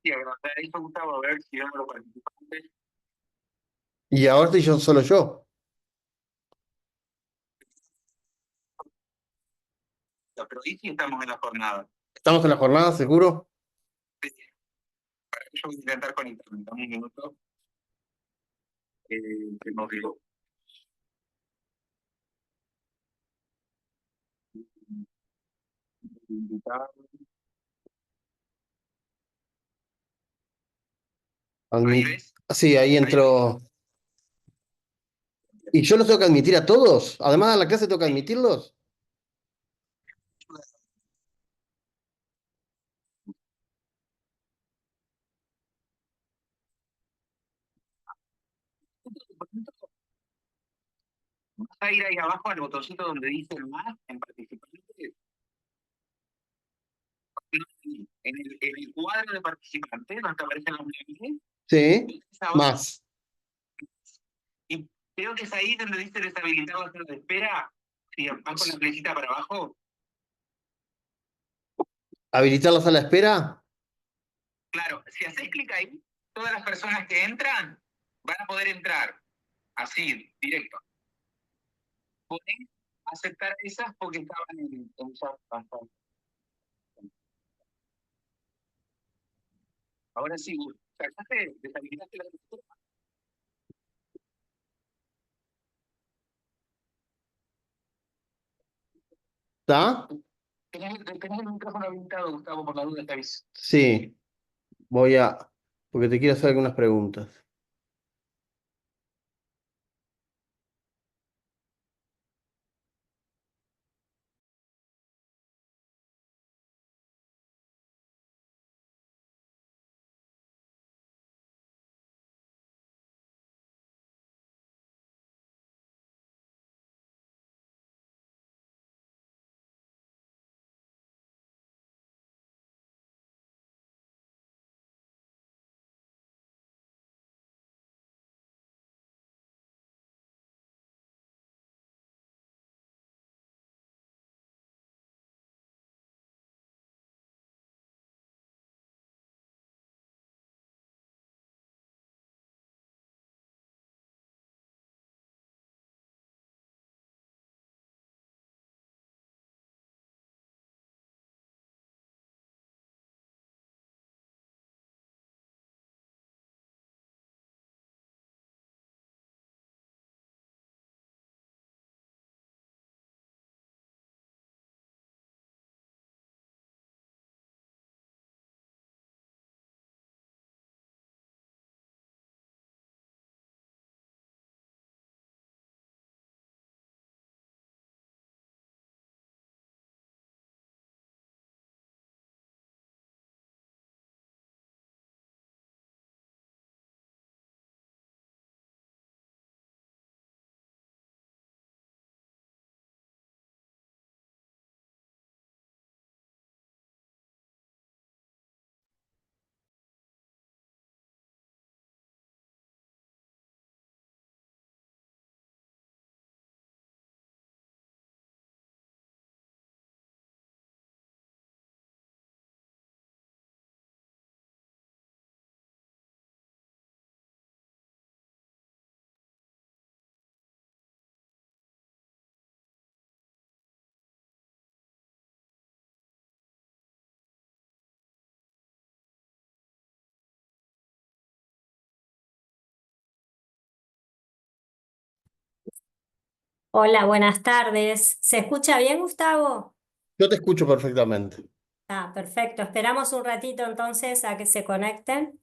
Sí, agrandar eso, Gustavo, a ver si vemos los participantes. Y ahora estoy yo solo yo. Pero ahí sí estamos en la jornada. ¿Estamos en la jornada, seguro? Sí, yo voy a intentar conectarme. Dame un minuto. Que no digo. Invitar. Ahí Admi- ves. Sí, ahí Ahí ves. entró. ¿Y yo los tengo que admitir a todos? Además, ¿a la clase tengo que Sí. admitirlos? Vas a ir ahí abajo al botoncito donde dice más en participantes. En el cuadro de participantes, donde aparecen los nombres, Sí, abajo, más. y creo que es ahí donde dice deshabilitar la sala de espera. Si van con la flechita para abajo, ¿Habilitar la sala de espera? claro, si haces clic ahí, todas las personas que entran van a poder entrar así, directo. Podés aceptar esas porque estaban en chat bastante. Ahora sí, sacaste, deshabilitaste la computadora. ¿Está? Tenés el micrófono habilitado, Gustavo, por la duda te aviso. Sí, voy a... porque te quiero hacer algunas preguntas. Hola, buenas tardes. ¿Se escucha bien, Gustavo? Yo te escucho perfectamente. Ah, perfecto. Esperamos un ratito entonces a que se conecten.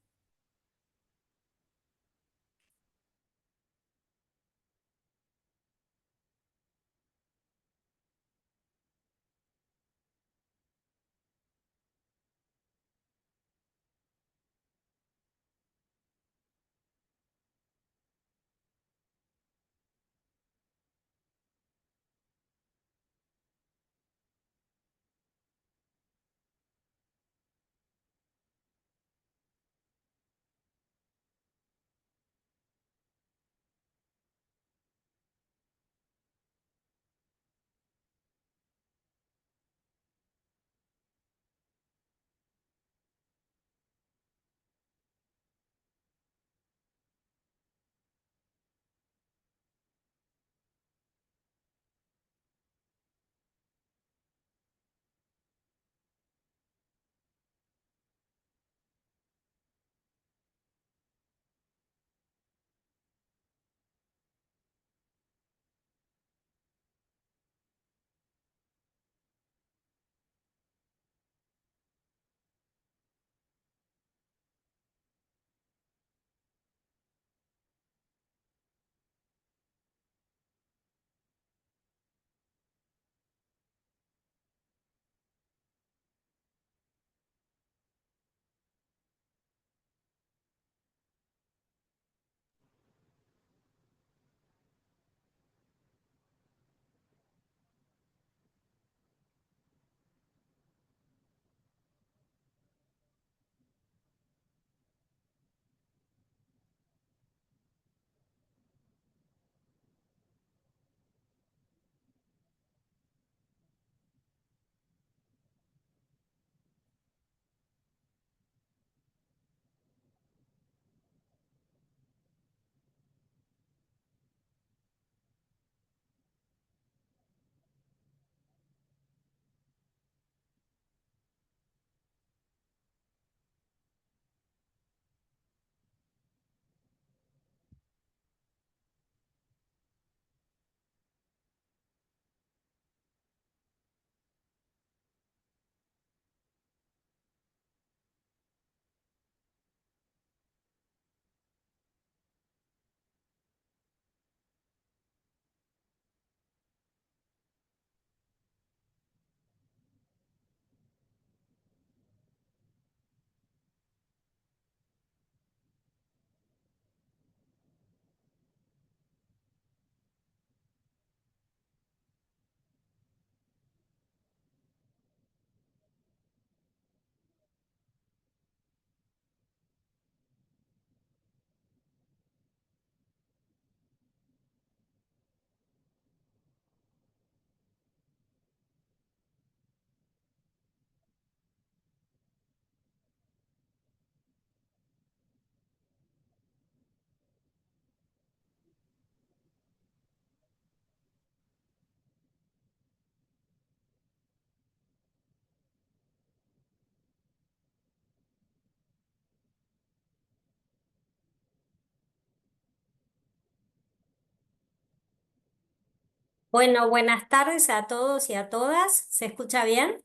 Bueno, buenas tardes a todos y a todas. ¿Se escucha bien?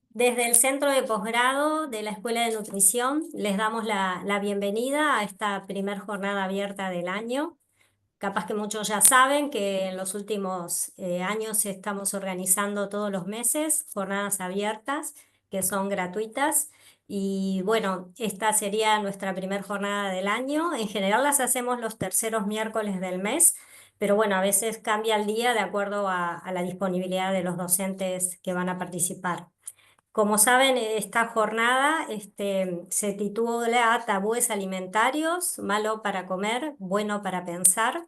Desde el Centro de Posgrado de la Escuela de Nutrición les damos la bienvenida a esta primer jornada abierta del año. Capaz que muchos ya saben que en los últimos años estamos organizando todos los meses jornadas abiertas que son gratuitas. Y bueno, esta sería nuestra primera jornada del año. En general las hacemos los terceros miércoles del mes, pero bueno, a veces cambia el día de acuerdo a la disponibilidad de los docentes que van a participar. Como saben, esta jornada se titula Tabúes alimentarios, malo para comer, bueno para pensar.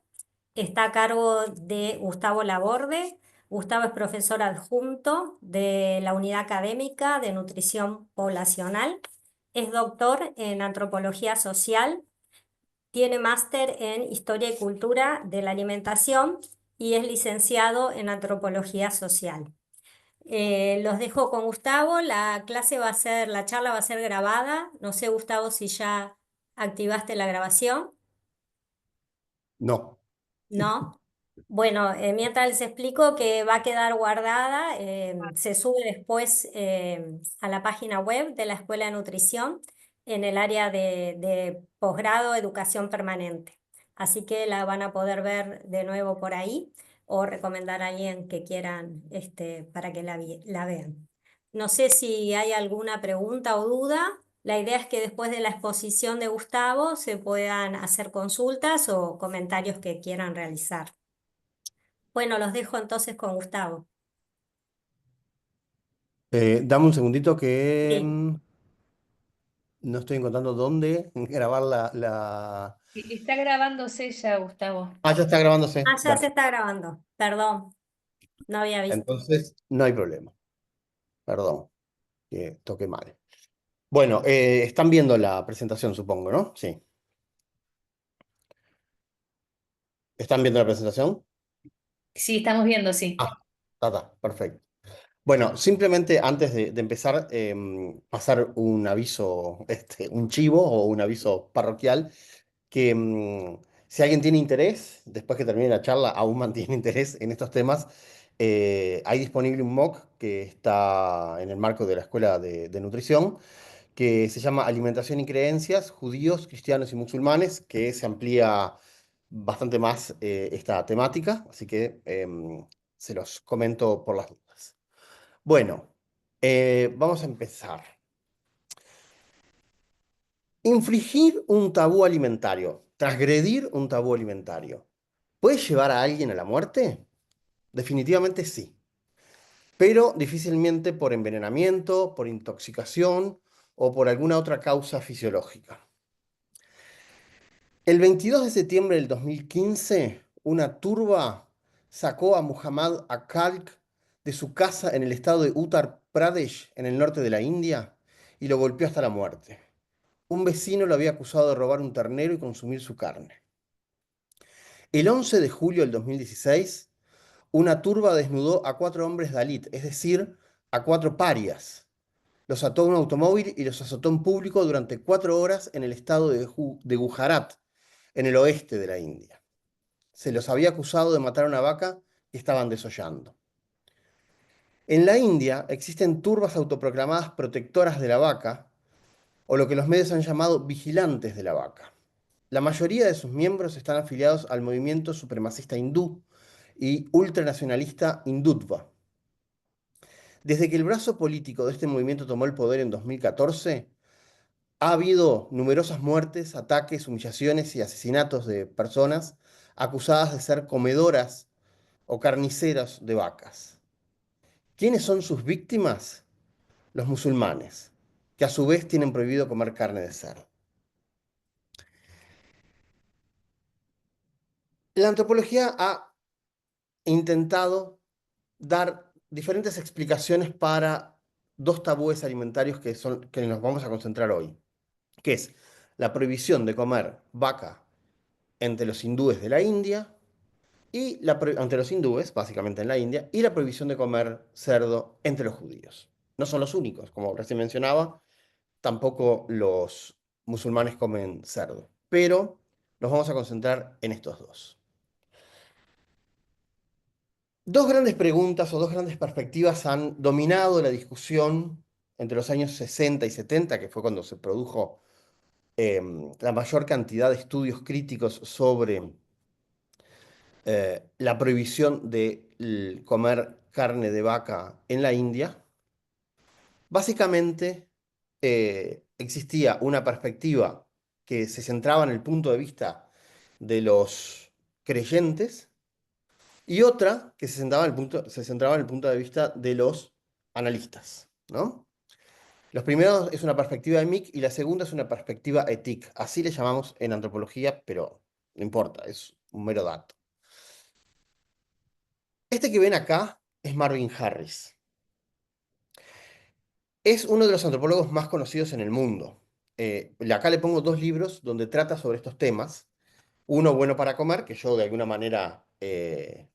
Está a cargo de Gustavo Laborde. Gustavo es profesor adjunto de la Unidad Académica de Nutrición Poblacional. Es doctor en Antropología Social. Tiene máster en Historia y Cultura de la Alimentación y es licenciado en Antropología Social. Los dejo con Gustavo. La charla va a ser grabada. No sé, Gustavo, si ya activaste la grabación. No. ¿No? Bueno, mientras les explico que va a quedar guardada, se sube después a la página web de la Escuela de Nutrición en el área de posgrado Educación Permanente. Así que la van a poder ver de nuevo por ahí o recomendar a alguien que quieran para que la vean. No sé si hay alguna pregunta o duda. La idea es que después de la exposición de Gustavo se puedan hacer consultas o comentarios que quieran realizar. Bueno, los dejo entonces con Gustavo. Dame un segundito que Sí. no estoy encontrando dónde grabar la... Está grabándose ya, Gustavo. Ah, ya está grabándose. Ah, ya se Perfecto. está grabando. Perdón, no había visto. Entonces, no hay problema. Perdón, que toqué mal. Bueno, están viendo la presentación, supongo, ¿no? Sí. ¿Están viendo la presentación? Sí, estamos viendo, sí. Ah, está, perfecto. Bueno, simplemente antes de empezar, pasar un aviso, un chivo o un aviso parroquial, que si alguien tiene interés, después que termine la charla, aún mantiene interés en estos temas, hay disponible un MOOC que está en el marco de la Escuela de Nutrición, que se llama Alimentación y Creencias, Judíos, Cristianos y Musulmanes, que se amplía bastante más esta temática, así que se los comento por las dudas. Bueno, vamos a empezar. Infringir un tabú alimentario, transgredir un tabú alimentario, ¿puede llevar a alguien a la muerte? Definitivamente sí, pero difícilmente por envenenamiento, por intoxicación o por alguna otra causa fisiológica. El 22 de septiembre del 2015, una turba sacó a Muhammad Akalk de su casa en el estado de Uttar Pradesh, en el norte de la India, y lo golpeó hasta la muerte. Un vecino lo había acusado de robar un ternero y consumir su carne. El 11 de julio del 2016, una turba desnudó a 4 hombres Dalit, es decir, a 4 parias. Los ató a un automóvil y los azotó en público durante 4 horas en el estado de Gujarat, en el oeste de la India. Se los había acusado de matar a una vaca y estaban desollando. En la India existen turbas autoproclamadas protectoras de la vaca, o lo que los medios han llamado vigilantes de la vaca. La mayoría de sus miembros están afiliados al movimiento supremacista hindú y ultranacionalista Hindutva. Desde que el brazo político de este movimiento tomó el poder en 2014, ha habido numerosas muertes, ataques, humillaciones y asesinatos de personas acusadas de ser comedoras o carniceras de vacas. ¿Quiénes son sus víctimas? Los musulmanes, que a su vez tienen prohibido comer carne de cerdo. La antropología ha intentado dar diferentes explicaciones para dos tabúes alimentarios que nos vamos a concentrar hoy, que es la prohibición de comer vaca entre los hindúes de la India y entre los hindúes, básicamente en la India, y la prohibición de comer cerdo entre los judíos. No son los únicos, como recién mencionaba, tampoco los musulmanes comen cerdo, pero nos vamos a concentrar en estos dos. Dos grandes preguntas o dos grandes perspectivas han dominado la discusión entre los años 60 y 70, que fue cuando se produjo la mayor cantidad de estudios críticos sobre la prohibición de comer carne de vaca en la India. Básicamente, existía una perspectiva que se centraba en el punto de vista de los creyentes y otra que se centraba en el punto de vista de los analistas, ¿no? Los primeros es una perspectiva de Mick y la segunda es una perspectiva ética. Así le llamamos en antropología, pero no importa, es un mero dato. Este que ven acá es Marvin Harris. Es uno de los antropólogos más conocidos en el mundo. Acá le pongo dos libros donde trata sobre estos temas. Uno, Bueno para comer, que yo de alguna manera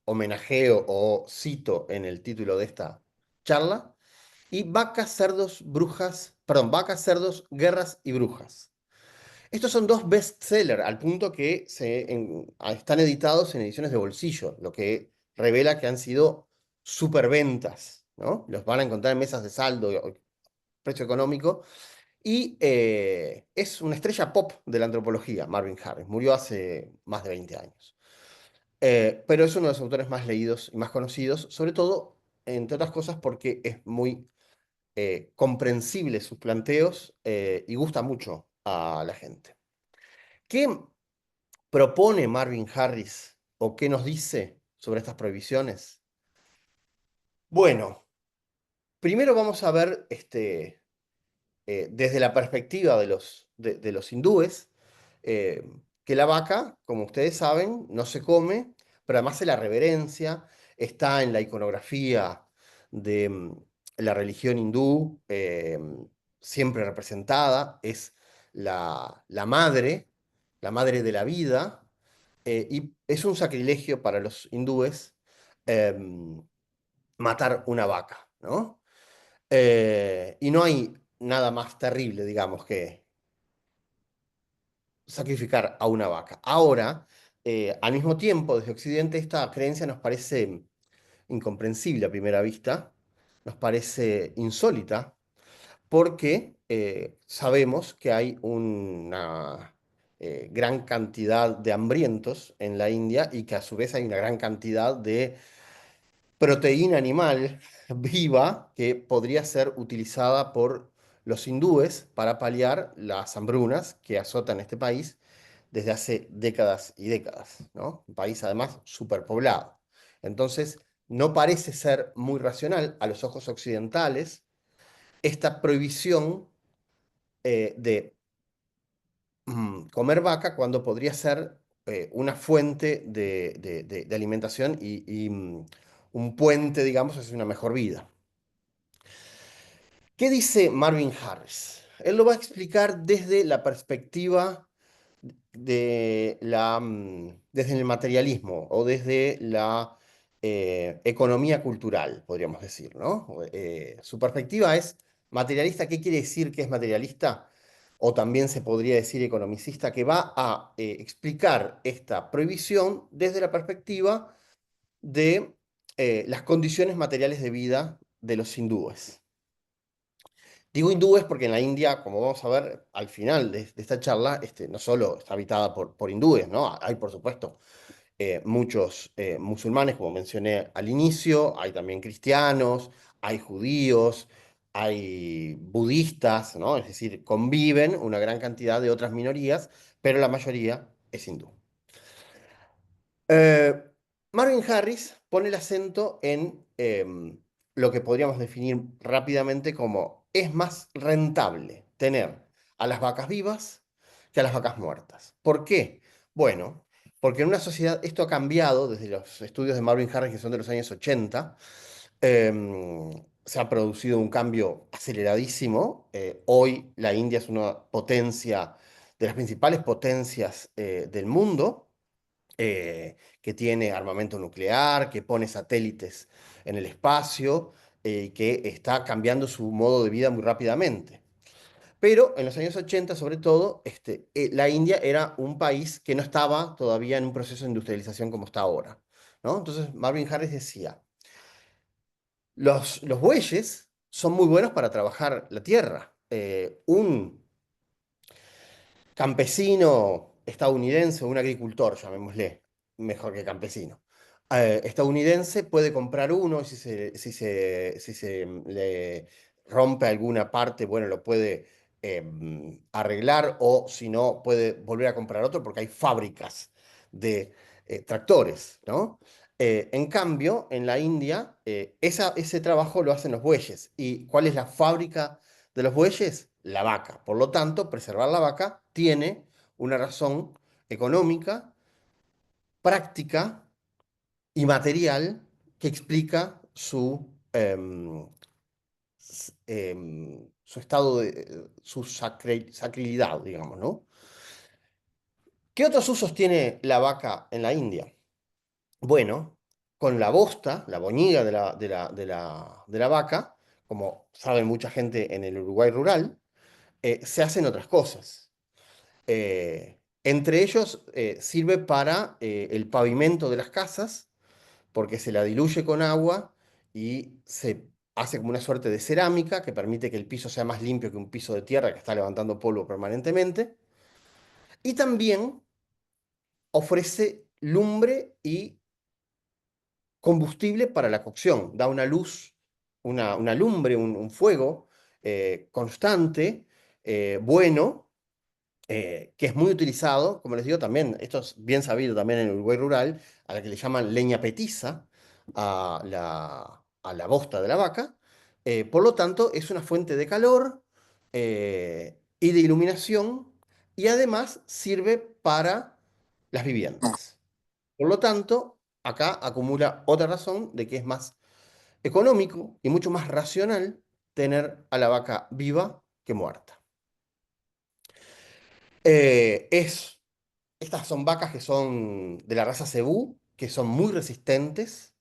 homenajeo o cito en el título de esta charla. Y Vacas, cerdos, brujas, perdón, Vacas, cerdos, guerras y brujas. Estos son dos bestsellers, al punto que están editados en ediciones de bolsillo, lo que revela que han sido superventas, ¿no? Los van a encontrar en mesas de saldo, precio económico, y es una estrella pop de la antropología, Marvin Harris. Murió hace más de 20 años. Pero es uno de los autores más leídos y más conocidos, sobre todo, entre otras cosas, porque es muy comprensible sus planteos y gusta mucho a la gente. ¿Qué propone Marvin Harris o qué nos dice sobre estas prohibiciones? Bueno, primero vamos a ver desde la perspectiva de los hindúes, eh, que la vaca, como ustedes saben, no se come, pero además se la reverencia, está en la iconografía de la religión hindú, siempre representada, es la madre de la vida, y es un sacrilegio para los hindúes matar una vaca, ¿no? Y no hay nada más terrible, digamos, que sacrificar a una vaca. Ahora, al mismo tiempo, desde Occidente, esta creencia nos parece incomprensible a primera vista, nos parece insólita, porque sabemos que hay una gran cantidad de hambrientos en la India y que a su vez hay una gran cantidad de proteína animal viva que podría ser utilizada por los hindúes para paliar las hambrunas que azotan este país desde hace décadas y décadas, ¿no? Un país además superpoblado. Entonces, no parece ser muy racional a los ojos occidentales esta prohibición de comer vaca cuando podría ser una fuente de alimentación y un puente, digamos, hacia una mejor vida. ¿Qué dice Marvin Harris? Él lo va a explicar desde la perspectiva desde el materialismo o desde la economía cultural, podríamos decir, ¿no? Su perspectiva es materialista. ¿Qué quiere decir que es materialista? O también se podría decir economicista, que va a explicar esta prohibición desde la perspectiva de las condiciones materiales de vida de los hindúes. Digo hindúes porque en la India, como vamos a ver al final de esta charla, no solo está habitada por hindúes, ¿no? Hay, por supuesto, muchos musulmanes, como mencioné al inicio, hay también cristianos, hay judíos, hay budistas, ¿no? Es decir, conviven una gran cantidad de otras minorías, pero la mayoría es hindú. Eh, Marvin Harris pone el acento en lo que podríamos definir rápidamente como es más rentable tener a las vacas vivas que a las vacas muertas. ¿Por qué? Bueno, porque en una sociedad, esto ha cambiado desde los estudios de Marvin Harris, que son de los años 80, se ha producido un cambio aceleradísimo. Hoy la India es una potencia, de las principales potencias del mundo, que tiene armamento nuclear, que pone satélites en el espacio, que está cambiando su modo de vida muy rápidamente. Pero en los años 80, sobre todo, la India era un país que no estaba todavía en un proceso de industrialización como está ahora. ¿no? Entonces Marvin Harris decía, los bueyes son muy buenos para trabajar la tierra. Un campesino estadounidense, un agricultor, llamémosle, mejor que campesino, estadounidense puede comprar uno y si se le rompe alguna parte, bueno, lo puede arreglar o si no, puede volver a comprar otro porque hay fábricas de tractores, ¿no? En cambio, en la India, ese trabajo lo hacen los bueyes. ¿Y cuál es la fábrica de los bueyes? La vaca. Por lo tanto, preservar la vaca tiene una razón económica, práctica y material que explica su estado de su sacralidad, digamos, ¿no? ¿Qué otros usos tiene la vaca en la India? Bueno, con la bosta, la boñiga de la vaca, como sabe mucha gente en el Uruguay rural, se hacen otras cosas. Entre ellos sirve para el pavimento de las casas, porque se la diluye con agua y se hace como una suerte de cerámica que permite que el piso sea más limpio que un piso de tierra que está levantando polvo permanentemente. Y también ofrece lumbre y combustible para la cocción, da una luz, una lumbre, un fuego constante, bueno, que es muy utilizado, como les digo también, esto es bien sabido también en el Uruguay rural, a la que le llaman leña petiza, a la bosta de la vaca. Por lo tanto, es una fuente de calor y de iluminación y además sirve para las viviendas. Por lo tanto, acá acumula otra razón de que es más económico y mucho más racional tener a la vaca viva que muerta. Es Estas son vacas que son de la raza cebú, que son muy resistentes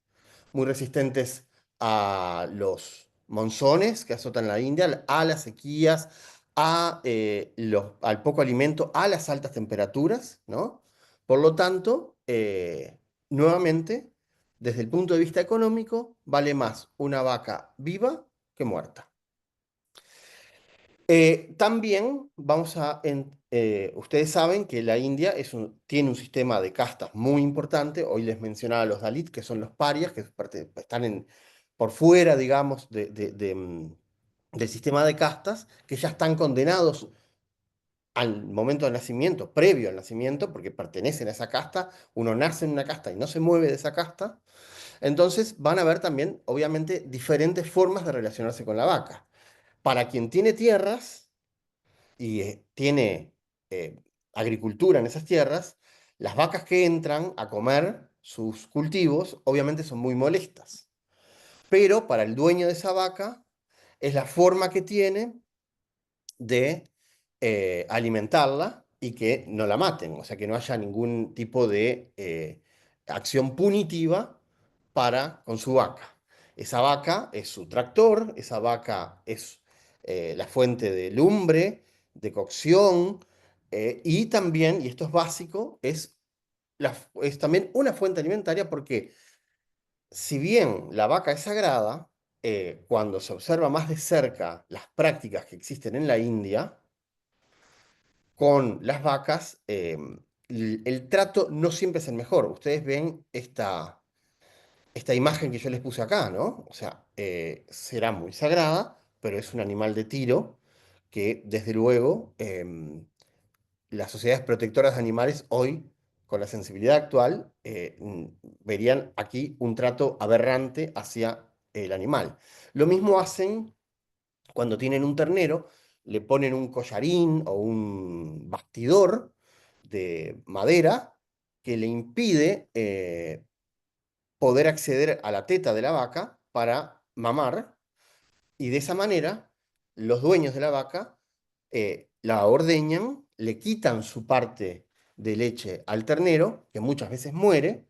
a los monzones que azotan la India, a las sequías, al poco alimento, a las altas temperaturas, ¿no? Por lo tanto, nuevamente, desde el punto de vista económico, vale más una vaca viva que muerta. También ustedes saben que la India tiene un sistema de castas muy importante. Hoy les mencionaba a los Dalit, que son los parias, que están por fuera, digamos, del sistema de castas, que ya están condenados al momento del nacimiento, previo al nacimiento, porque pertenecen a esa casta. Uno nace en una casta y no se mueve de esa casta. Entonces van a haber también, obviamente, diferentes formas de relacionarse con la vaca. Para quien tiene tierras y tiene agricultura en esas tierras, las vacas que entran a comer sus cultivos obviamente son muy molestas. Pero para el dueño de esa vaca es la forma que tiene de alimentarla y que no la maten, o sea, que no haya ningún tipo de acción punitiva con su vaca. Esa vaca es su tractor, esa vaca es la fuente de lumbre, de cocción, y también, y esto es básico, es también una fuente alimentaria porque si bien la vaca es sagrada, cuando se observa más de cerca las prácticas que existen en la India, con las vacas, el trato no siempre es el mejor. Ustedes ven esta imagen que yo les puse acá, ¿no? O sea, será muy sagrada, pero es un animal de tiro que, desde luego, las sociedades protectoras de animales hoy, con la sensibilidad actual, verían aquí un trato aberrante hacia el animal. Lo mismo hacen cuando tienen un ternero, le ponen un collarín o un bastidor de madera que le impide poder acceder a la teta de la vaca para mamar, y de esa manera los dueños de la vaca la ordeñan, le quitan su parte de leche al ternero, que muchas veces muere,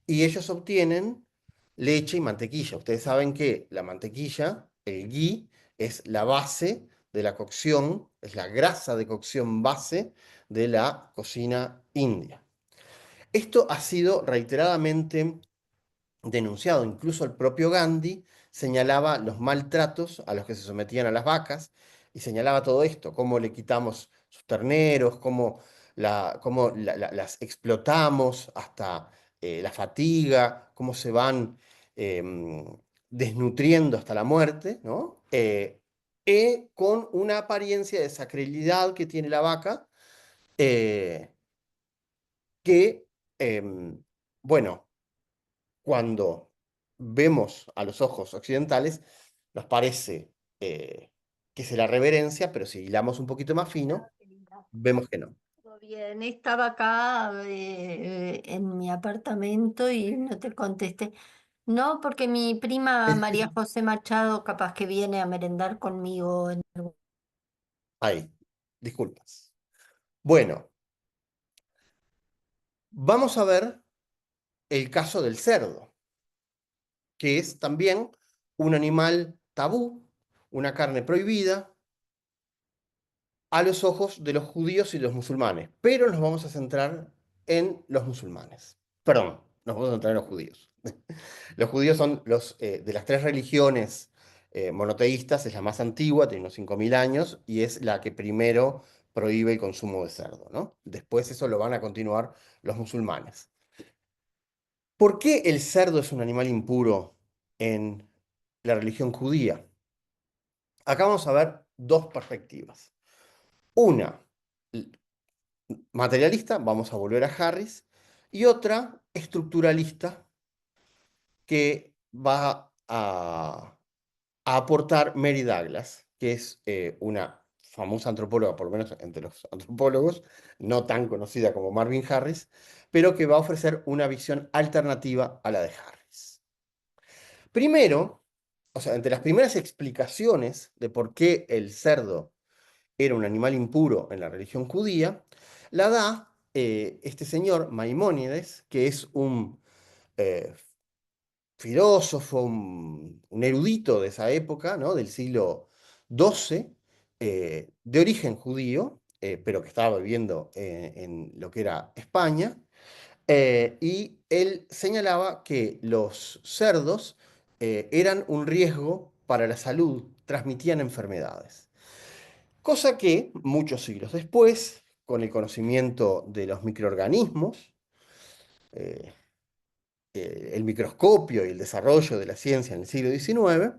y ellos obtienen leche y mantequilla. Ustedes saben que la mantequilla, el ghee, es la base de la cocción, es la grasa de cocción base de la cocina india. Esto ha sido reiteradamente denunciado. Incluso el propio Gandhi señalaba los maltratos a los que se sometían a las vacas y señalaba todo esto, cómo le quitamos sus terneros, cómo las explotamos hasta la fatiga, cómo se van em, desnutriendo hasta la muerte, ¿no? Con una apariencia de sacralidad que tiene la vaca, eh, que, bueno, cuando vemos a los ojos occidentales, nos parece que se la reverencia, pero si hilamos un poquito más fino, vemos que no. Todo bien, estaba acá en mi apartamento y no te contesté. No, porque mi prima María José Machado capaz que viene a merendar conmigo en algún... Ahí, disculpas. Bueno, vamos a ver el caso del cerdo, que es también un animal tabú, una carne prohibida a los ojos de los judíos y los musulmanes, pero nos vamos a centrar en los musulmanes. Perdón, nos vamos a centrar en los judíos. Los judíos son de las tres religiones monoteístas, es la más antigua, tiene unos 5.000 años, y es la que primero prohíbe el consumo de cerdo, ¿no? Después eso lo van a continuar los musulmanes. ¿Por qué el cerdo es un animal impuro en la religión judía? Acá vamos a ver dos perspectivas. Una, materialista, vamos a volver a Harris, y otra estructuralista que va a aportar Mary Douglas, que es una famosa antropóloga, por lo menos entre los antropólogos, no tan conocida como Marvin Harris, pero que va a ofrecer una visión alternativa a la de Harris. Primero, o sea, entre las primeras explicaciones de por qué el cerdo era un animal impuro en la religión judía, la da este señor Maimónides, que es un eh, filósofo, un erudito de esa época, ¿no? Del siglo XII, de origen judío, pero que estaba viviendo en lo que era España, y él señalaba que los cerdos eran un riesgo para la salud, transmitían enfermedades. Cosa que muchos siglos después, con el conocimiento de los microorganismos, eh, el microscopio y el desarrollo de la ciencia en el siglo XIX,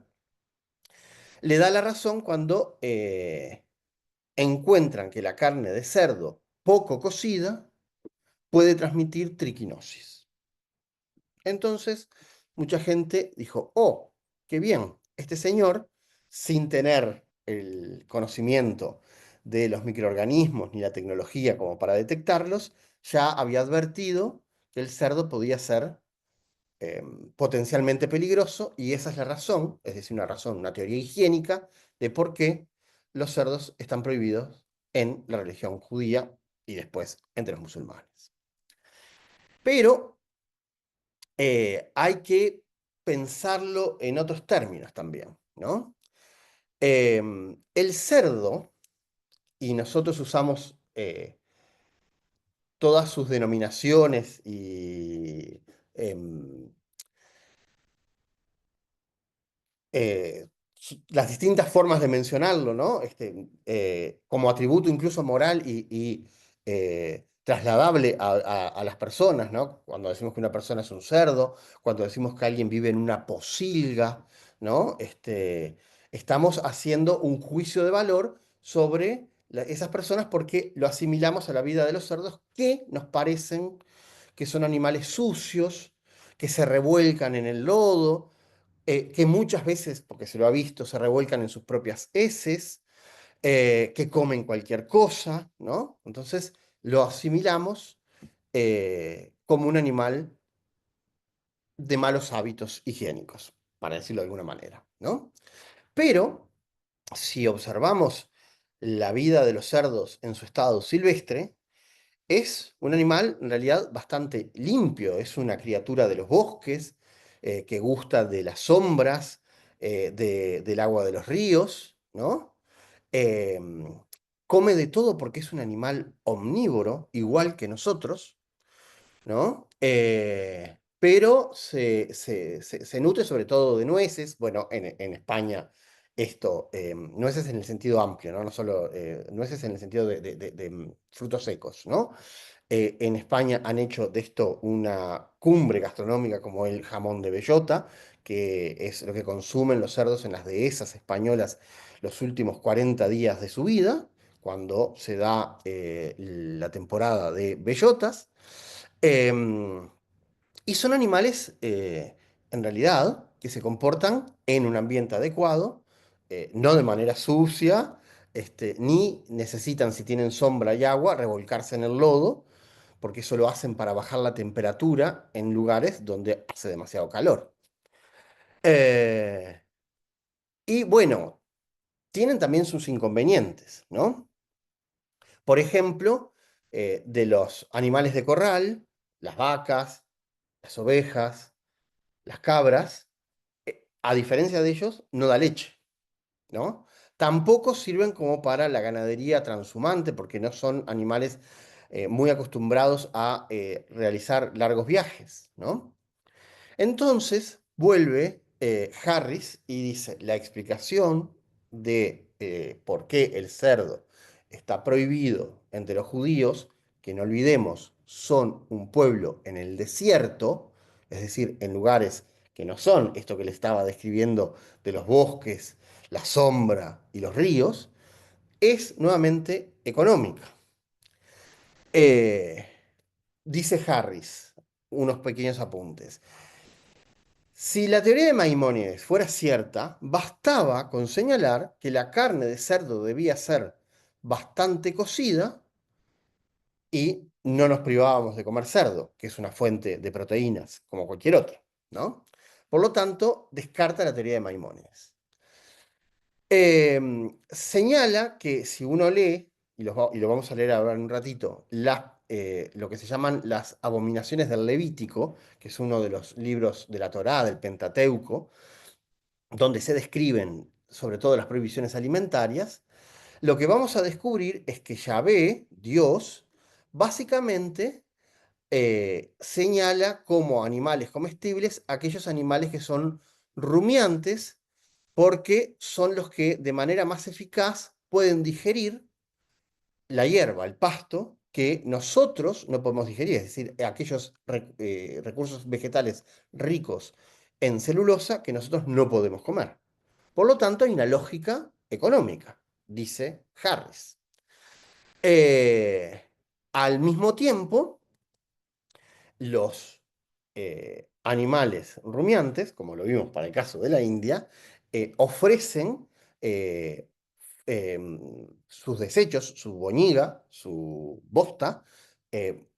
le da la razón cuando encuentran que la carne de cerdo poco cocida puede transmitir triquinosis. Entonces, mucha gente dijo, oh, qué bien, este señor, sin tener el conocimiento de los microorganismos ni la tecnología como para detectarlos, ya había advertido que el cerdo podía ser potencialmente peligroso, y esa es la razón, es decir, una razón, una teoría higiénica de por qué los cerdos están prohibidos en la religión judía y después entre los musulmanes. Pero hay que pensarlo en otros términos también, ¿no? El cerdo, y nosotros usamos todas sus denominaciones y las distintas formas de mencionarlo, ¿no? Como atributo incluso moral y trasladable a las personas, ¿no? Cuando decimos que una persona es un cerdo, cuando decimos que alguien vive en una pocilga, ¿no? Estamos haciendo un juicio de valor sobre esas personas porque lo asimilamos a la vida de los cerdos, que nos parecen que son animales sucios, que se revuelcan en el lodo, que muchas veces, porque se lo ha visto, se revuelcan en sus propias heces, que comen cualquier cosa, ¿no? Entonces lo asimilamos como un animal de malos hábitos higiénicos, para decirlo de alguna manera, ¿no? Pero si observamos la vida de los cerdos en su estado silvestre, es un animal en realidad bastante limpio, es una criatura de los bosques, que gusta de las sombras, del agua de los ríos, ¿no? Em, Come de todo porque es un animal omnívoro, igual que nosotros, ¿no? pero se nutre sobre todo de nueces. Bueno, en España esto, nueces en el sentido amplio, ¿no? No solo nueces en el sentido de frutos secos, ¿no? En España han hecho de esto una cumbre gastronómica como el jamón de bellota, que es lo que consumen los cerdos en las dehesas españolas los últimos 40 días de su vida, cuando se da la temporada de bellotas. Em, y son animales, en realidad, que se comportan en un ambiente adecuado, no de manera sucia, ni necesitan, si tienen sombra y agua, revolcarse en el lodo, porque eso lo hacen para bajar la temperatura en lugares donde hace demasiado calor. Eh, y bueno, tienen también sus inconvenientes, ¿no? Por ejemplo, de los animales de corral, las vacas, las ovejas, las cabras, a diferencia de ellos, no da leche, ¿no? Tampoco sirven como para la ganadería transhumante, porque no son animales muy acostumbrados a realizar largos viajes, ¿no? Entonces vuelve Harris y dice, la explicación de por qué el cerdo está prohibido entre los judíos, que no olvidemos, son un pueblo en el desierto, es decir, en lugares que no son esto que le estaba describiendo de los bosques, la sombra y los ríos, es nuevamente económica. Eh, dice Harris, unos pequeños apuntes. Si la teoría de Maimónides fuera cierta, bastaba con señalar que la carne de cerdo debía ser bastante cocida y no nos privábamos de comer cerdo, que es una fuente de proteínas como cualquier otra, ¿no? Por lo tanto, descarta la teoría de Maimónides. Señala que si uno lee, y lo vamos a leer ahora en un ratito, lo que se llaman las abominaciones del Levítico, que es uno de los libros de la Torá, del Pentateuco, donde se describen sobre todo las prohibiciones alimentarias, lo que vamos a descubrir es que Yahvé, Dios, básicamente señala como animales comestibles aquellos animales que son rumiantes, porque son los que de manera más eficaz pueden digerir la hierba, el pasto, que nosotros no podemos digerir, es decir, aquellos recursos vegetales ricos en celulosa que nosotros no podemos comer. Por lo tanto, hay una lógica económica, dice Harris. Eh, al mismo tiempo, los animales rumiantes, como lo vimos para el caso de la India, ofrecen sus desechos, su boñiga, su bosta,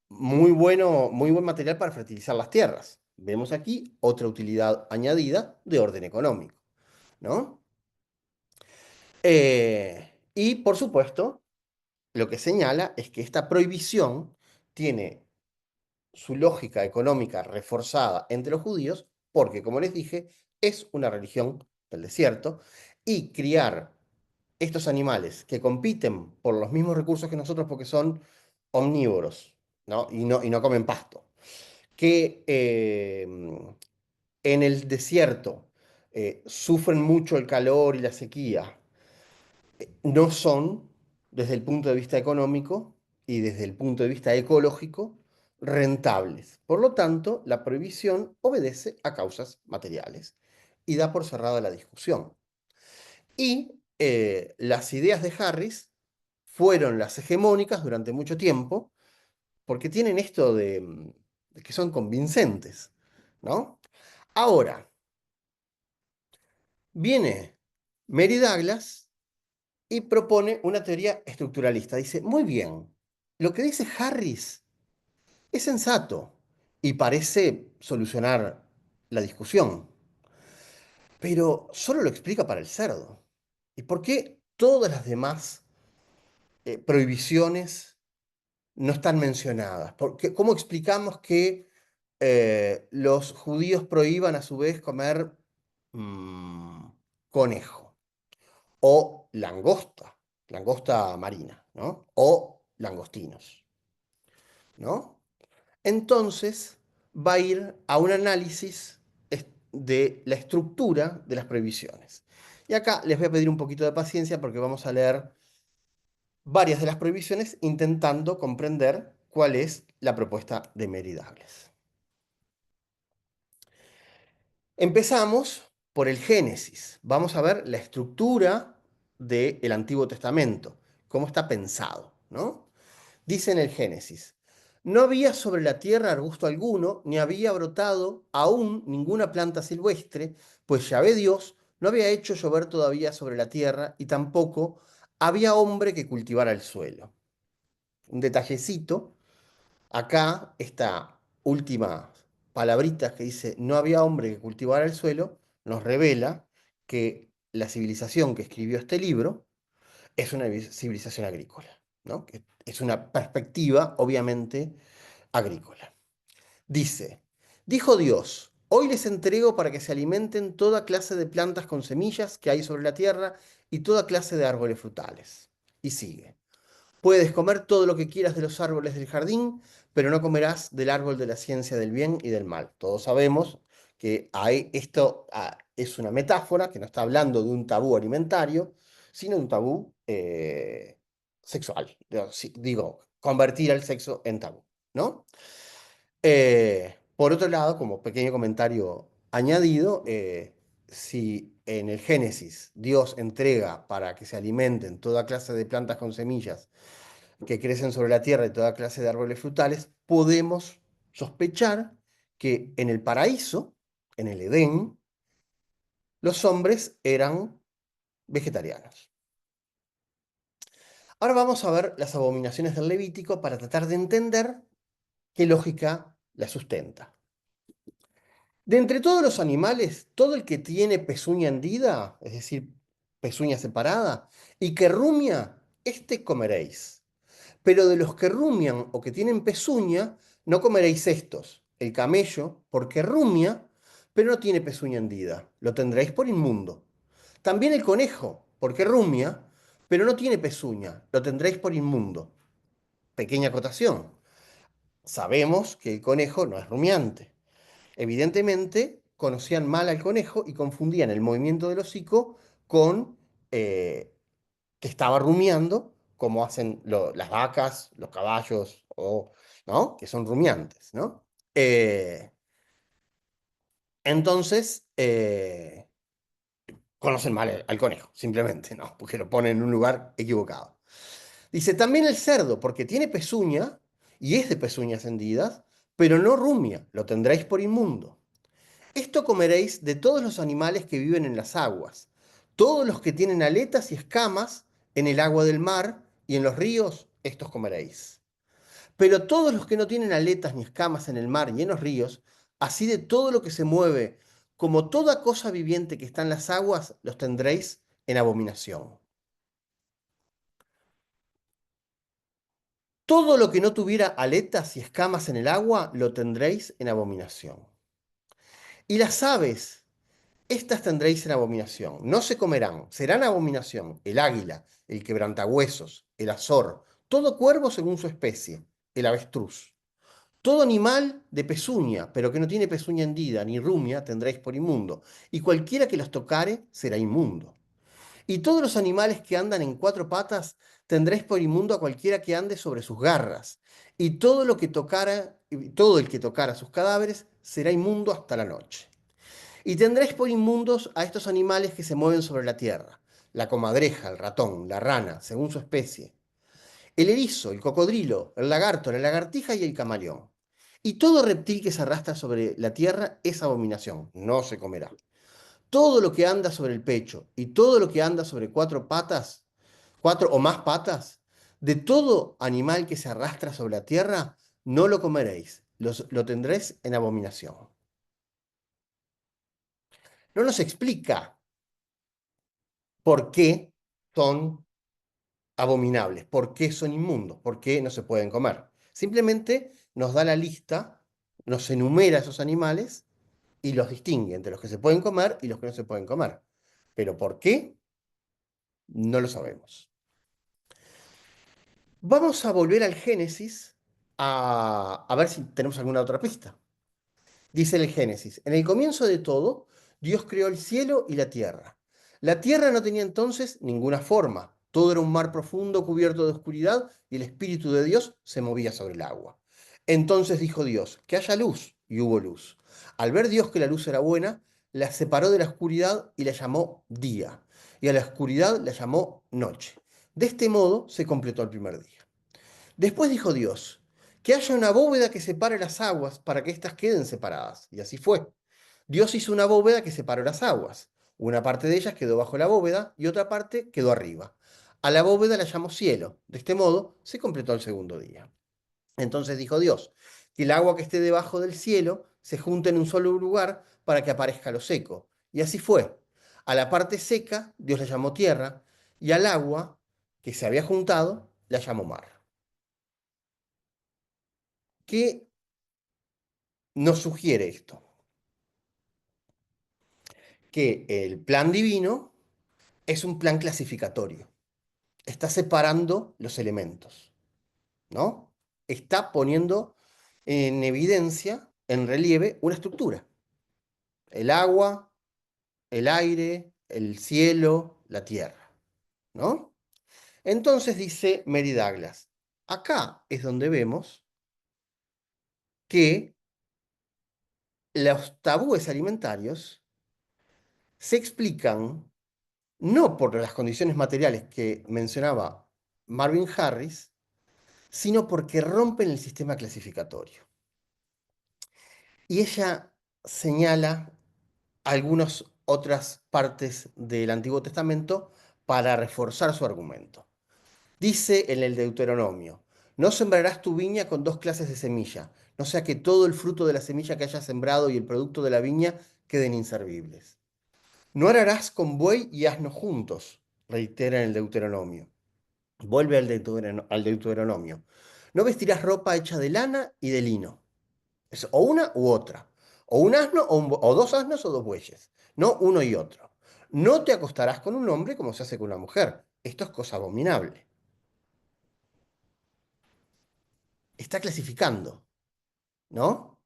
muy buen material para fertilizar las tierras. Vemos aquí otra utilidad añadida de orden económico, ¿no? Y por supuesto, lo que señala es que esta prohibición tiene su lógica económica reforzada entre los judíos, porque, como les dije, es una religión del desierto, y criar estos animales que compiten por los mismos recursos que nosotros porque son omnívoros, ¿no? Y no comen pasto, que en el desierto sufren mucho el calor y la sequía, no son, desde el punto de vista económico y desde el punto de vista ecológico, rentables. Por lo tanto, la prohibición obedece a causas materiales y da por cerrada la discusión. Y las ideas de Harris fueron las hegemónicas durante mucho tiempo porque tienen esto de que son convincentes, ¿no? Ahora, viene Mary Douglas y propone una teoría estructuralista. Dice, muy bien, lo que dice Harris es sensato y parece solucionar la discusión, pero solo lo explica para el cerdo. ¿Y por qué todas las demás prohibiciones no están mencionadas? Porque, ¿cómo explicamos que los judíos prohíban a su vez comer mm, conejo o langosta marina, ¿no? O langostinos, ¿no? Entonces, va a ir a un análisis de la estructura de las prohibiciones. Y acá les voy a pedir un poquito de paciencia porque vamos a leer varias de las prohibiciones intentando comprender cuál es la propuesta de Mary Douglas. Empezamos por el Génesis. Vamos a ver la estructura del Antiguo Testamento, cómo está pensado, ¿no? Dice en el Génesis: no había sobre la tierra arbusto alguno, ni había brotado aún ninguna planta silvestre, pues Yahvé Dios no había hecho llover todavía sobre la tierra, y tampoco había hombre que cultivara el suelo. Un detallecito, acá esta última palabrita que dice no había hombre que cultivara el suelo, nos revela que la civilización que escribió este libro es una civilización agrícola, ¿no? Que es una perspectiva, obviamente, agrícola. Dice: dijo Dios, hoy les entrego para que se alimenten toda clase de plantas con semillas que hay sobre la tierra y toda clase de árboles frutales. Y sigue: puedes comer todo lo que quieras de los árboles del jardín, pero no comerás del árbol de la ciencia del bien y del mal. Todos sabemos que esto es una metáfora, que no está hablando de un tabú alimentario, sino de un tabú sexual. Digo, convertir al sexo en tabú, ¿no? Por otro lado, como pequeño comentario añadido, si en el Génesis Dios entrega para que se alimenten toda clase de plantas con semillas que crecen sobre la tierra y toda clase de árboles frutales, podemos sospechar que en el paraíso, en el Edén, los hombres eran vegetarianos. Ahora vamos a ver las abominaciones del Levítico para tratar de entender qué lógica la sustenta. De entre todos los animales, todo el que tiene pezuña hendida, es decir, pezuña separada, y que rumia, este comeréis. Pero de los que rumian o que tienen pezuña, no comeréis estos: el camello, porque rumia, pero no tiene pezuña hendida, lo tendréis por inmundo. También el conejo, porque rumia, pero no tiene pezuña, lo tendréis por inmundo. Pequeña acotación: sabemos que el conejo no es rumiante. Evidentemente, conocían mal al conejo y confundían el movimiento del hocico con que estaba rumiando, como hacen las vacas, los caballos, ¿no? Que son rumiantes, ¿no? Entonces, conocen mal al conejo, simplemente, ¿no? Porque lo ponen en un lugar equivocado. Dice: también el cerdo, porque tiene pezuña, y es de pezuñas hendidas, pero no rumia, lo tendréis por inmundo. Esto comeréis de todos los animales que viven en las aguas, todos los que tienen aletas y escamas en el agua del mar y en los ríos, estos comeréis. Pero todos los que no tienen aletas ni escamas en el mar y en los ríos, así de todo lo que se mueve, como toda cosa viviente que está en las aguas, los tendréis en abominación. Todo lo que no tuviera aletas y escamas en el agua, lo tendréis en abominación. Y las aves, estas tendréis en abominación, no se comerán, serán abominación: el águila, el quebrantahuesos, el azor, todo cuervo según su especie, el avestruz. Todo animal de pezuña, pero que no tiene pezuña hendida ni rumia, tendréis por inmundo, y cualquiera que los tocare será inmundo. Y todos los animales que andan en cuatro patas, tendréis por inmundo a cualquiera que ande sobre sus garras, y todo el que tocara sus cadáveres será inmundo hasta la noche. Y tendréis por inmundos a estos animales que se mueven sobre la tierra: la comadreja, el ratón, la rana, según su especie, el erizo, el cocodrilo, el lagarto, la lagartija y el camaleón. Y todo reptil que se arrastra sobre la tierra es abominación, no se comerá. Todo lo que anda sobre el pecho y todo lo que anda sobre cuatro patas, cuatro o más patas, de todo animal que se arrastra sobre la tierra, no lo comeréis, lo tendréis en abominación. No nos explica por qué son abominables, por qué son inmundos, por qué no se pueden comer. Simplemente nos da la lista, nos enumera esos animales y los distingue entre los que se pueden comer y los que no se pueden comer. Pero ¿por qué? No lo sabemos. Vamos a volver al Génesis a ver si tenemos alguna otra pista. Dice el Génesis, en el comienzo de todo, Dios creó el cielo y la tierra. La tierra no tenía entonces ninguna forma. Todo era un mar profundo cubierto de oscuridad y el Espíritu de Dios se movía sobre el agua. Entonces dijo Dios, que haya luz, y hubo luz. Al ver Dios que la luz era buena, la separó de la oscuridad y la llamó día, y a la oscuridad la llamó noche. De este modo se completó el primer día. Después dijo Dios, que haya una bóveda que separe las aguas para que éstas queden separadas. Y así fue. Dios hizo una bóveda que separó las aguas. Una parte de ellas quedó bajo la bóveda y otra parte quedó arriba. A la bóveda la llamó cielo. De este modo se completó el segundo día. Entonces dijo Dios, que el agua que esté debajo del cielo se junte en un solo lugar para que aparezca lo seco. Y así fue. A la parte seca Dios la llamó tierra y al agua que se había juntado la llamó mar. ¿Qué nos sugiere esto? Que el plan divino es un plan clasificatorio. Está separando los elementos, ¿no? Está poniendo en evidencia, en relieve, una estructura. El agua, el aire, el cielo, la tierra, ¿no? Entonces dice Mary Douglas, acá es donde vemos que los tabúes alimentarios se explican no por las condiciones materiales que mencionaba Marvin Harris, sino porque rompen el sistema clasificatorio. Y ella señala algunas otras partes del Antiguo Testamento para reforzar su argumento. Dice en el Deuteronomio, no sembrarás tu viña con dos clases de semilla, no sea que todo el fruto de la semilla que hayas sembrado y el producto de la viña queden inservibles. No ararás con buey y asno juntos, reitera en el Deuteronomio. Vuelve al Deuteronomio. No vestirás ropa hecha de lana y de lino. Es o una u otra. O un asno o dos asnos o dos bueyes. No uno y otro. No te acostarás con un hombre como se hace con una mujer. Esto es cosa abominable. Está clasificando, ¿no?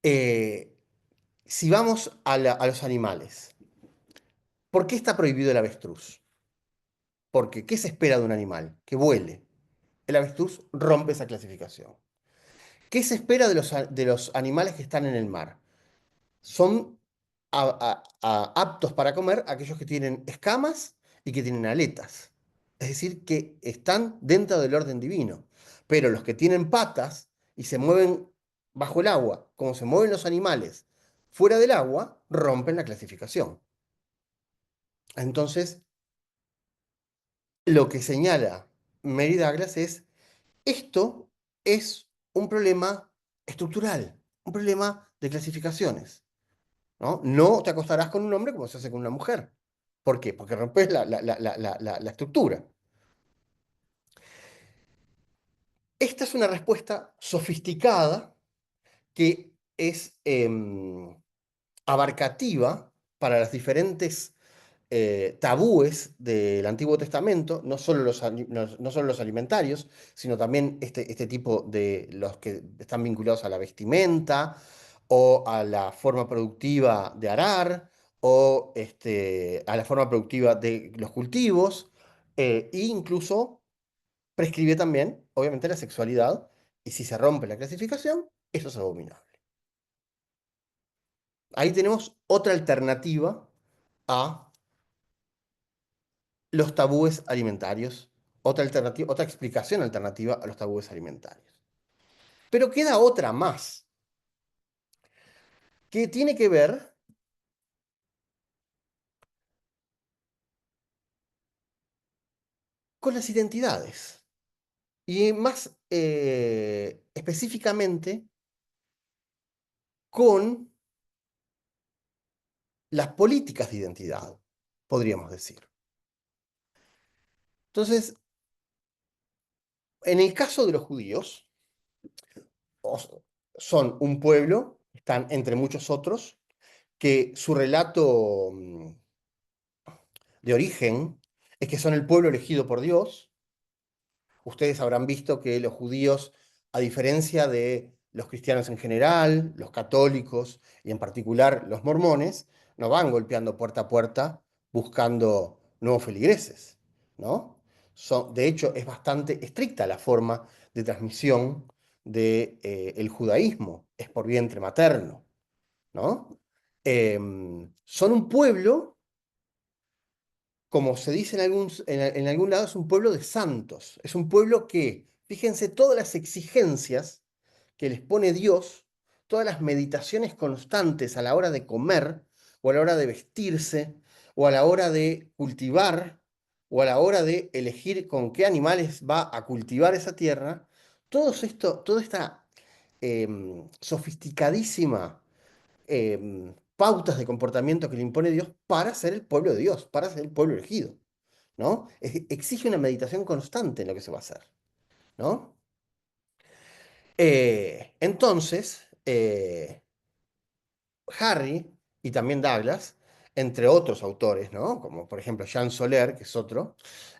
Eh, si vamos a los animales, ¿por qué está prohibido el avestruz? Porque, ¿qué se espera de un animal? Que vuele. El avestruz rompe esa clasificación. ¿Qué se espera de los animales que están en el mar? Son aptos para comer aquellos que tienen escamas y que tienen aletas. Es decir, que están dentro del orden divino. Pero los que tienen patas y se mueven bajo el agua, como se mueven los animales fuera del agua, rompen la clasificación. Entonces, lo que señala Mary Douglas es, esto es un problema estructural, un problema de clasificaciones. ¿No? No te acostarás con un hombre como se hace con una mujer. ¿Por qué? Porque rompes la estructura. Esta es una respuesta sofisticada que es abarcativa para las diferentes tabúes del Antiguo Testamento, no solo los alimentarios, sino también este tipo de los que están vinculados a la vestimenta o a la forma productiva de arar o a la forma productiva de los cultivos, e incluso prescribe también, obviamente, la sexualidad, y si se rompe la clasificación, eso es abominable. Ahí tenemos otra alternativa a los tabúes alimentarios, otra explicación alternativa a los tabúes alimentarios. Pero queda otra más, que tiene que ver con las identidades. Y más específicamente con las políticas de identidad, podríamos decir. Entonces, en el caso de los judíos, son un pueblo, están entre muchos otros, que su relato de origen es que son el pueblo elegido por Dios. Ustedes habrán visto que los judíos, a diferencia de los cristianos en general, los católicos y en particular los mormones, no van golpeando puerta a puerta buscando nuevos feligreses, ¿no? De hecho, es bastante estricta la forma de transmisión del judaísmo, es por vientre materno, ¿no? Son un pueblo, como se dice en algún lado, es un pueblo de santos, es un pueblo que, fíjense, todas las exigencias que les pone Dios, todas las meditaciones constantes a la hora de comer, o a la hora de vestirse, o a la hora de cultivar, o a la hora de elegir con qué animales va a cultivar esa tierra, toda esta sofisticadísima pautas de comportamiento que le impone Dios para ser el pueblo de Dios, para ser el pueblo elegido, ¿no? Exige una meditación constante en lo que se va a hacer, ¿no? Entonces, Harry y también Douglas, entre otros autores, ¿no? Como por ejemplo Jean Soler, que es otro,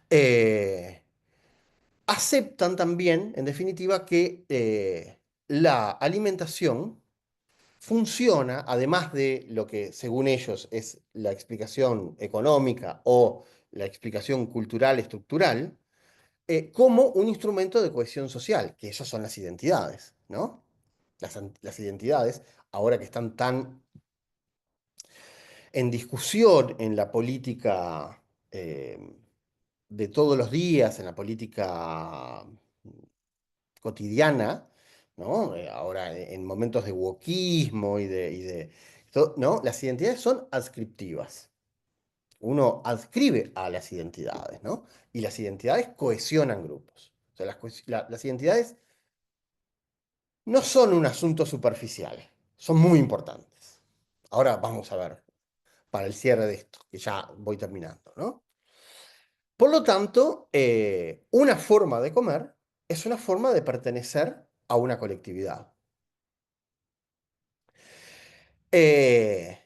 eh, aceptan también, en definitiva, que la alimentación funciona, además de lo que según ellos es la explicación económica o la explicación cultural estructural, como un instrumento de cohesión social, que esas son las identidades, ¿no? Las identidades, ahora que están tan en discusión en la política eh, de todos los días, en la política cotidiana, ¿no? Ahora, en momentos de wokismo ¿no? Las identidades son adscriptivas. Uno adscribe a las identidades, ¿no? Y las identidades cohesionan grupos. O sea, las identidades no son un asunto superficial, son muy importantes. Ahora vamos a ver, para el cierre de esto, que ya voy terminando, ¿no? Por lo tanto, una forma de comer es una forma de pertenecer a una colectividad. Eh,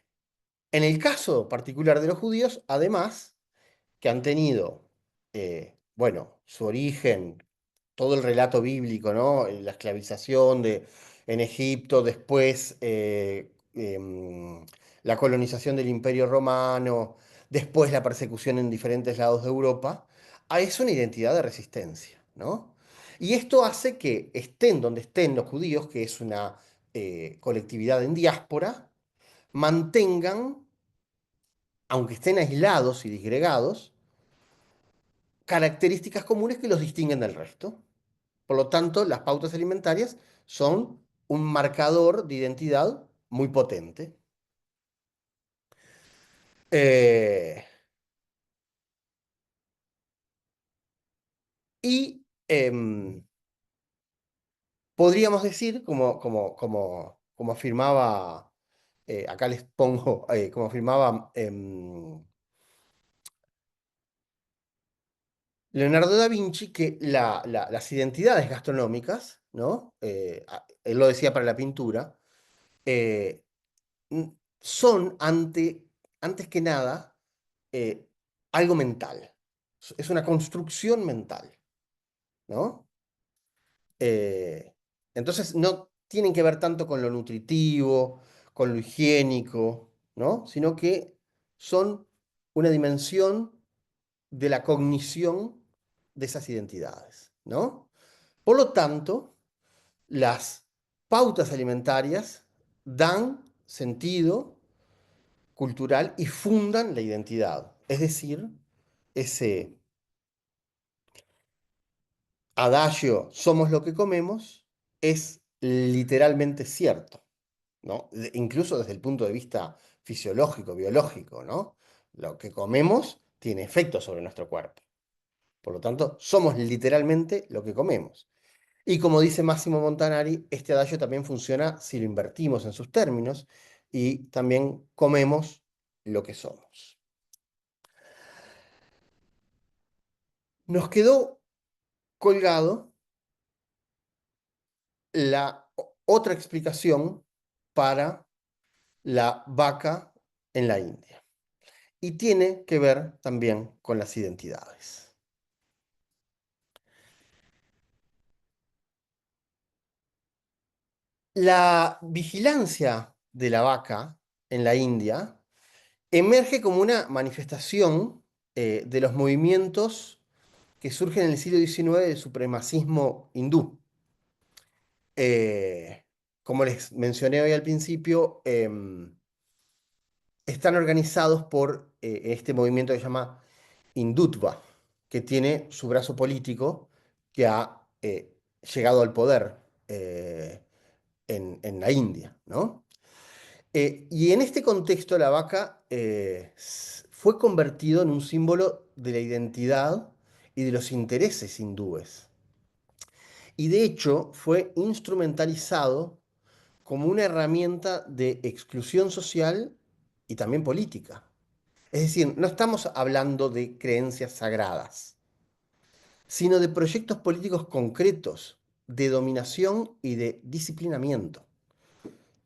en el caso particular de los judíos, además, que han tenido, bueno, su origen, todo el relato bíblico, ¿no? La esclavización en Egipto, después la colonización del Imperio Romano, después la persecución en diferentes lados de Europa, es una identidad de resistencia, ¿no? Y esto hace que estén donde estén los judíos, que es una colectividad en diáspora, mantengan, aunque estén aislados y disgregados, características comunes que los distinguen del resto. Por lo tanto, las pautas alimentarias son un marcador de identidad muy potente. Eh, y podríamos decir, como afirmaba, acá les pongo, como afirmaba Leonardo da Vinci, que las identidades gastronómicas, ¿no? Él lo decía para la pintura, eh, son antes que nada eh, algo mental. Es una construcción mental, ¿no? Eh, entonces no tienen que ver tanto con lo nutritivo, con lo higiénico, ¿no? Sino que son una dimensión de la cognición de esas identidades, ¿no? Por lo tanto, las pautas alimentarias dan sentido cultural y fundan la identidad. Es decir, ese adagio somos lo que comemos es literalmente cierto, ¿no? Incluso desde el punto de vista fisiológico, biológico, ¿no? Lo que comemos tiene efecto sobre nuestro cuerpo. Por lo tanto, somos literalmente lo que comemos. Y como dice Máximo Montanari, este adagio también funciona si lo invertimos en sus términos y también comemos lo que somos. Nos quedó colgado la otra explicación para la vaca en la India. Y tiene que ver también con las identidades. La vigilancia de la vaca en la India emerge como una manifestación de los movimientos que surgen en el siglo XIX del supremacismo hindú. Eh, como les mencioné hoy al principio, están organizados por este movimiento que se llama Hindutva, que tiene su brazo político que ha llegado al poder en la India, ¿no? Y en este contexto la vaca fue convertido en un símbolo de la identidad y de los intereses hindúes. Y de hecho fue instrumentalizado como una herramienta de exclusión social y también política. Es decir, no estamos hablando de creencias sagradas, sino de proyectos políticos concretos de dominación y de disciplinamiento,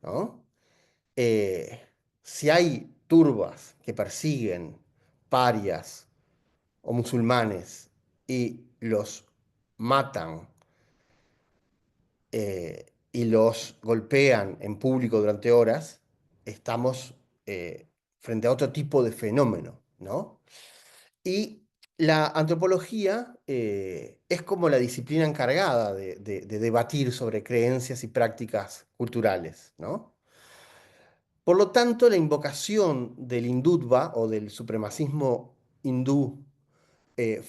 ¿no? Eh, si hay turbas que persiguen parias o musulmanes y los matan y los golpean en público durante horas, estamos frente a otro tipo de fenómeno, ¿no? Y la antropología es como la disciplina encargada de debatir sobre creencias y prácticas culturales, ¿no? Por lo tanto, la invocación del hindutva o del supremacismo hindú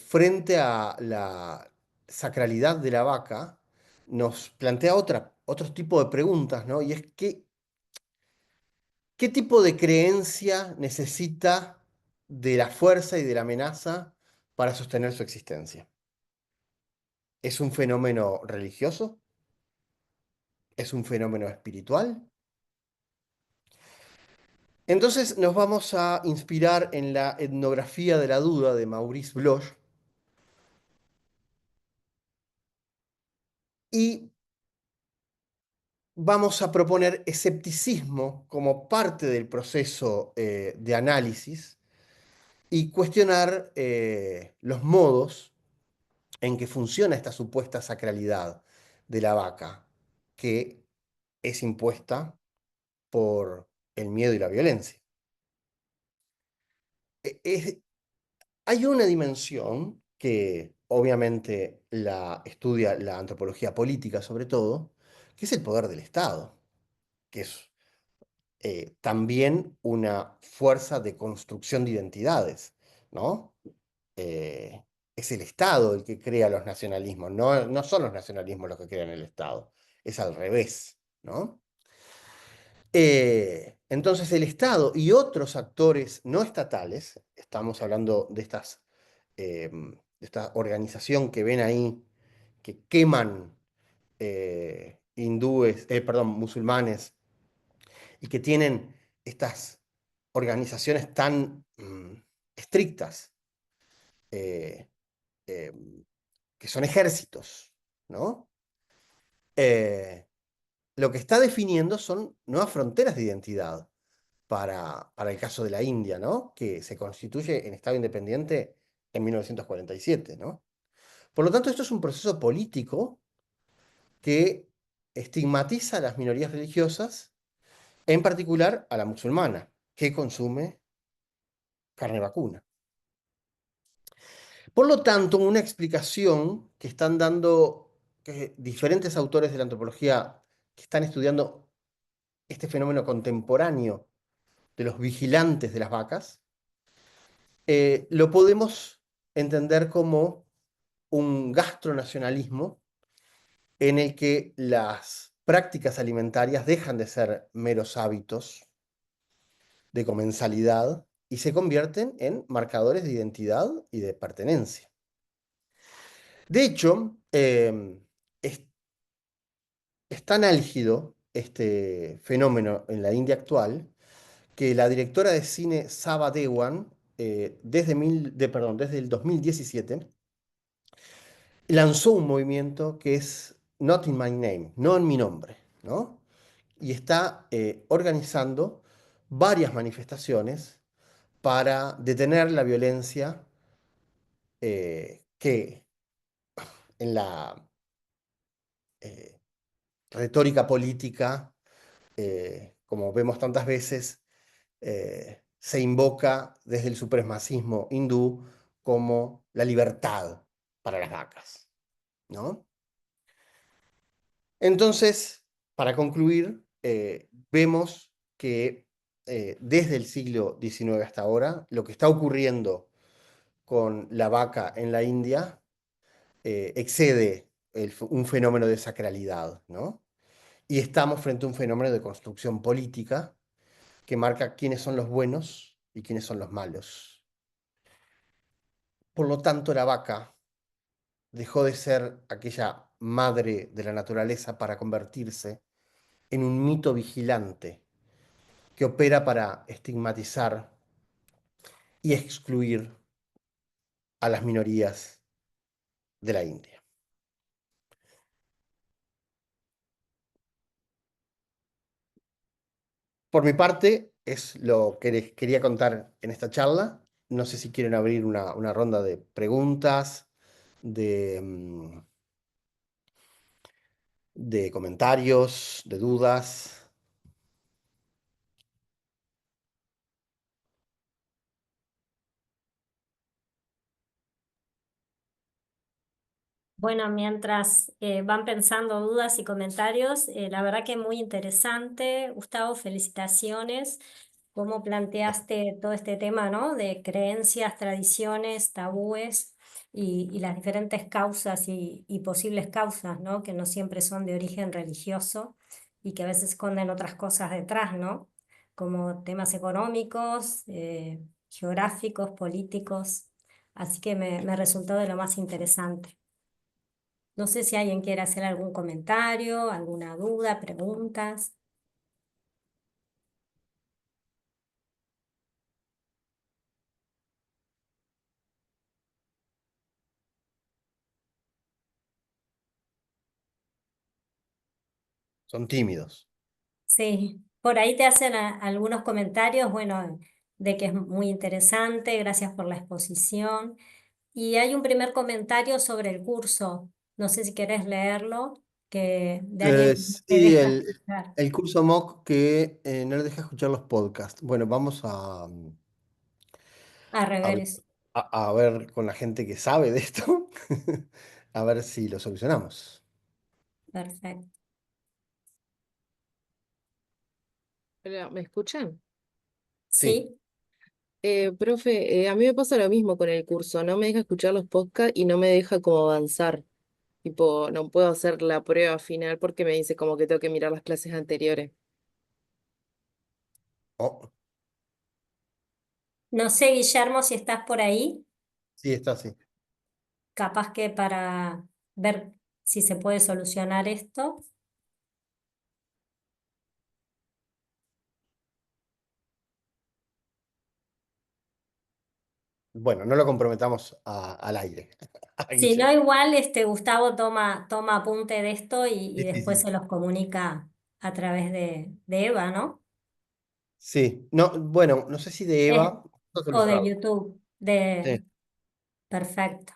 frente a la sacralidad de la vaca nos plantea otro tipo de preguntas, ¿no? Y es ¿qué tipo de creencia necesita de la fuerza y de la amenaza para sostener su existencia? ¿Es un fenómeno religioso? ¿Es un fenómeno espiritual? Entonces nos vamos a inspirar en la etnografía de la duda de Maurice Bloch y vamos a proponer escepticismo como parte del proceso de análisis y cuestionar los modos en que funciona esta supuesta sacralidad de la vaca, que es impuesta por el miedo y la violencia. Es, Hay una dimensión que obviamente la estudia la antropología política sobre todo, que es el poder del Estado, que es también una fuerza de construcción de identidades, ¿no? Eh, es el Estado el que crea los nacionalismos, no son los nacionalismos los que crean el Estado, es al revés, ¿no? Entonces el Estado y otros actores no estatales, estamos hablando de esta organización que ven ahí, que queman perdón, musulmanes, y que tienen estas organizaciones tan estrictas, eh, eh, que son ejércitos, ¿no? Eh, lo que está definiendo son nuevas fronteras de identidad para el caso de la India, ¿no? Que se constituye en Estado independiente en 1947, ¿no? Por lo tanto, esto es un proceso político que estigmatiza a las minorías religiosas, en particular a la musulmana, que consume carne vacuna. Por lo tanto, una explicación que están dando diferentes autores de la antropología que están estudiando este fenómeno contemporáneo de los vigilantes de las vacas, lo podemos entender como un gastronacionalismo en el que las prácticas alimentarias dejan de ser meros hábitos de comensalidad y se convierten en marcadores de identidad y de pertenencia. De hecho, es tan álgido este fenómeno en la India actual que la directora de cine Saba Dewan, desde el 2017, lanzó un movimiento que es Not in My Name, no en mi nombre, ¿no? Y está organizando varias manifestaciones para detener la violencia que en la, eh, retórica política, como vemos tantas veces, se invoca desde el supremacismo hindú como la libertad para las vacas, ¿no? Entonces, para concluir, vemos que desde el siglo XIX hasta ahora, lo que está ocurriendo con la vaca en la India excede un fenómeno de sacralidad, ¿no? Y estamos frente a un fenómeno de construcción política que marca quiénes son los buenos y quiénes son los malos. Por lo tanto, la vaca dejó de ser aquella madre de la naturaleza para convertirse en un mito vigilante que opera para estigmatizar y excluir a las minorías de la India. Por mi parte, es lo que les quería contar en esta charla. No sé si quieren abrir una ronda de preguntas, de, de comentarios, de dudas. Bueno, mientras van pensando dudas y comentarios, la verdad que muy interesante. Gustavo, felicitaciones. Cómo planteaste todo este tema, ¿no? De creencias, tradiciones, tabúes y las diferentes causas y posibles causas, ¿no? Que no siempre son de origen religioso y que a veces esconden otras cosas detrás, ¿no? Como temas económicos, geográficos, políticos. Así que me resultó de lo más interesante. No sé si alguien quiere hacer algún comentario, alguna duda, preguntas. Son tímidos. Sí, por ahí te hacen algunos comentarios, bueno, de que es muy interesante, gracias por la exposición. Y hay un primer comentario sobre el curso, no sé si querés leerlo, que de alguien que no te Sí, deja escuchar. el curso MOOC que no les deja escuchar los podcasts. Bueno, vamos A a ver, reveres. a ver con la gente que sabe de esto, a ver si lo solucionamos. Perfecto. Hola, ¿me escuchan? Sí. Sí, Profe, a mí me pasa lo mismo con el curso, no me deja escuchar los podcasts y no me deja como avanzar. Tipo, no puedo hacer la prueba final porque me dice como que tengo que mirar las clases anteriores. Oh, no sé, Guillermo, si estás por ahí, sí, está así. capaz que para ver si se puede solucionar esto. Bueno, no lo comprometamos al aire, a Si no, Guille. igual Gustavo toma apunte de esto y Sí, sí, después sí. se los comunica a través de Eva, ¿no? Sí, no, bueno, no sé si de Es- Eva, vamos a o de solucionarlo. YouTube. Sí. Perfecto.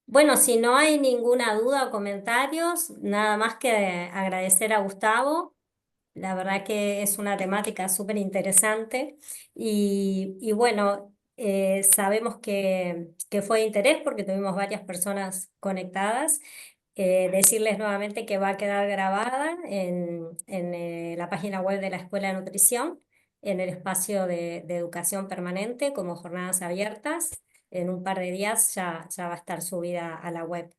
Bueno, si no hay ninguna duda o comentarios, nada más que agradecer a Gustavo. La verdad que es una temática súper interesante y bueno, sabemos que fue de interés porque tuvimos varias personas conectadas. Decirles nuevamente que va a quedar grabada en la página web de la Escuela de Nutrición, en el espacio de educación permanente como jornadas abiertas. En un par de días ya va a estar subida a la web.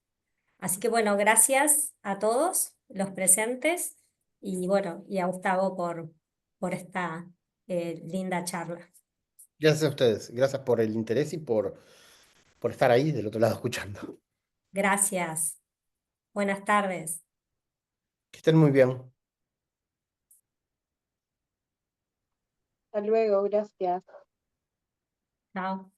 Así que bueno, gracias a todos los presentes y bueno, y a Gustavo por esta linda charla. Gracias a ustedes, gracias por el interés y por estar ahí del otro lado escuchando. Gracias. Buenas tardes. Que estén muy bien. Hasta luego, gracias. Chao.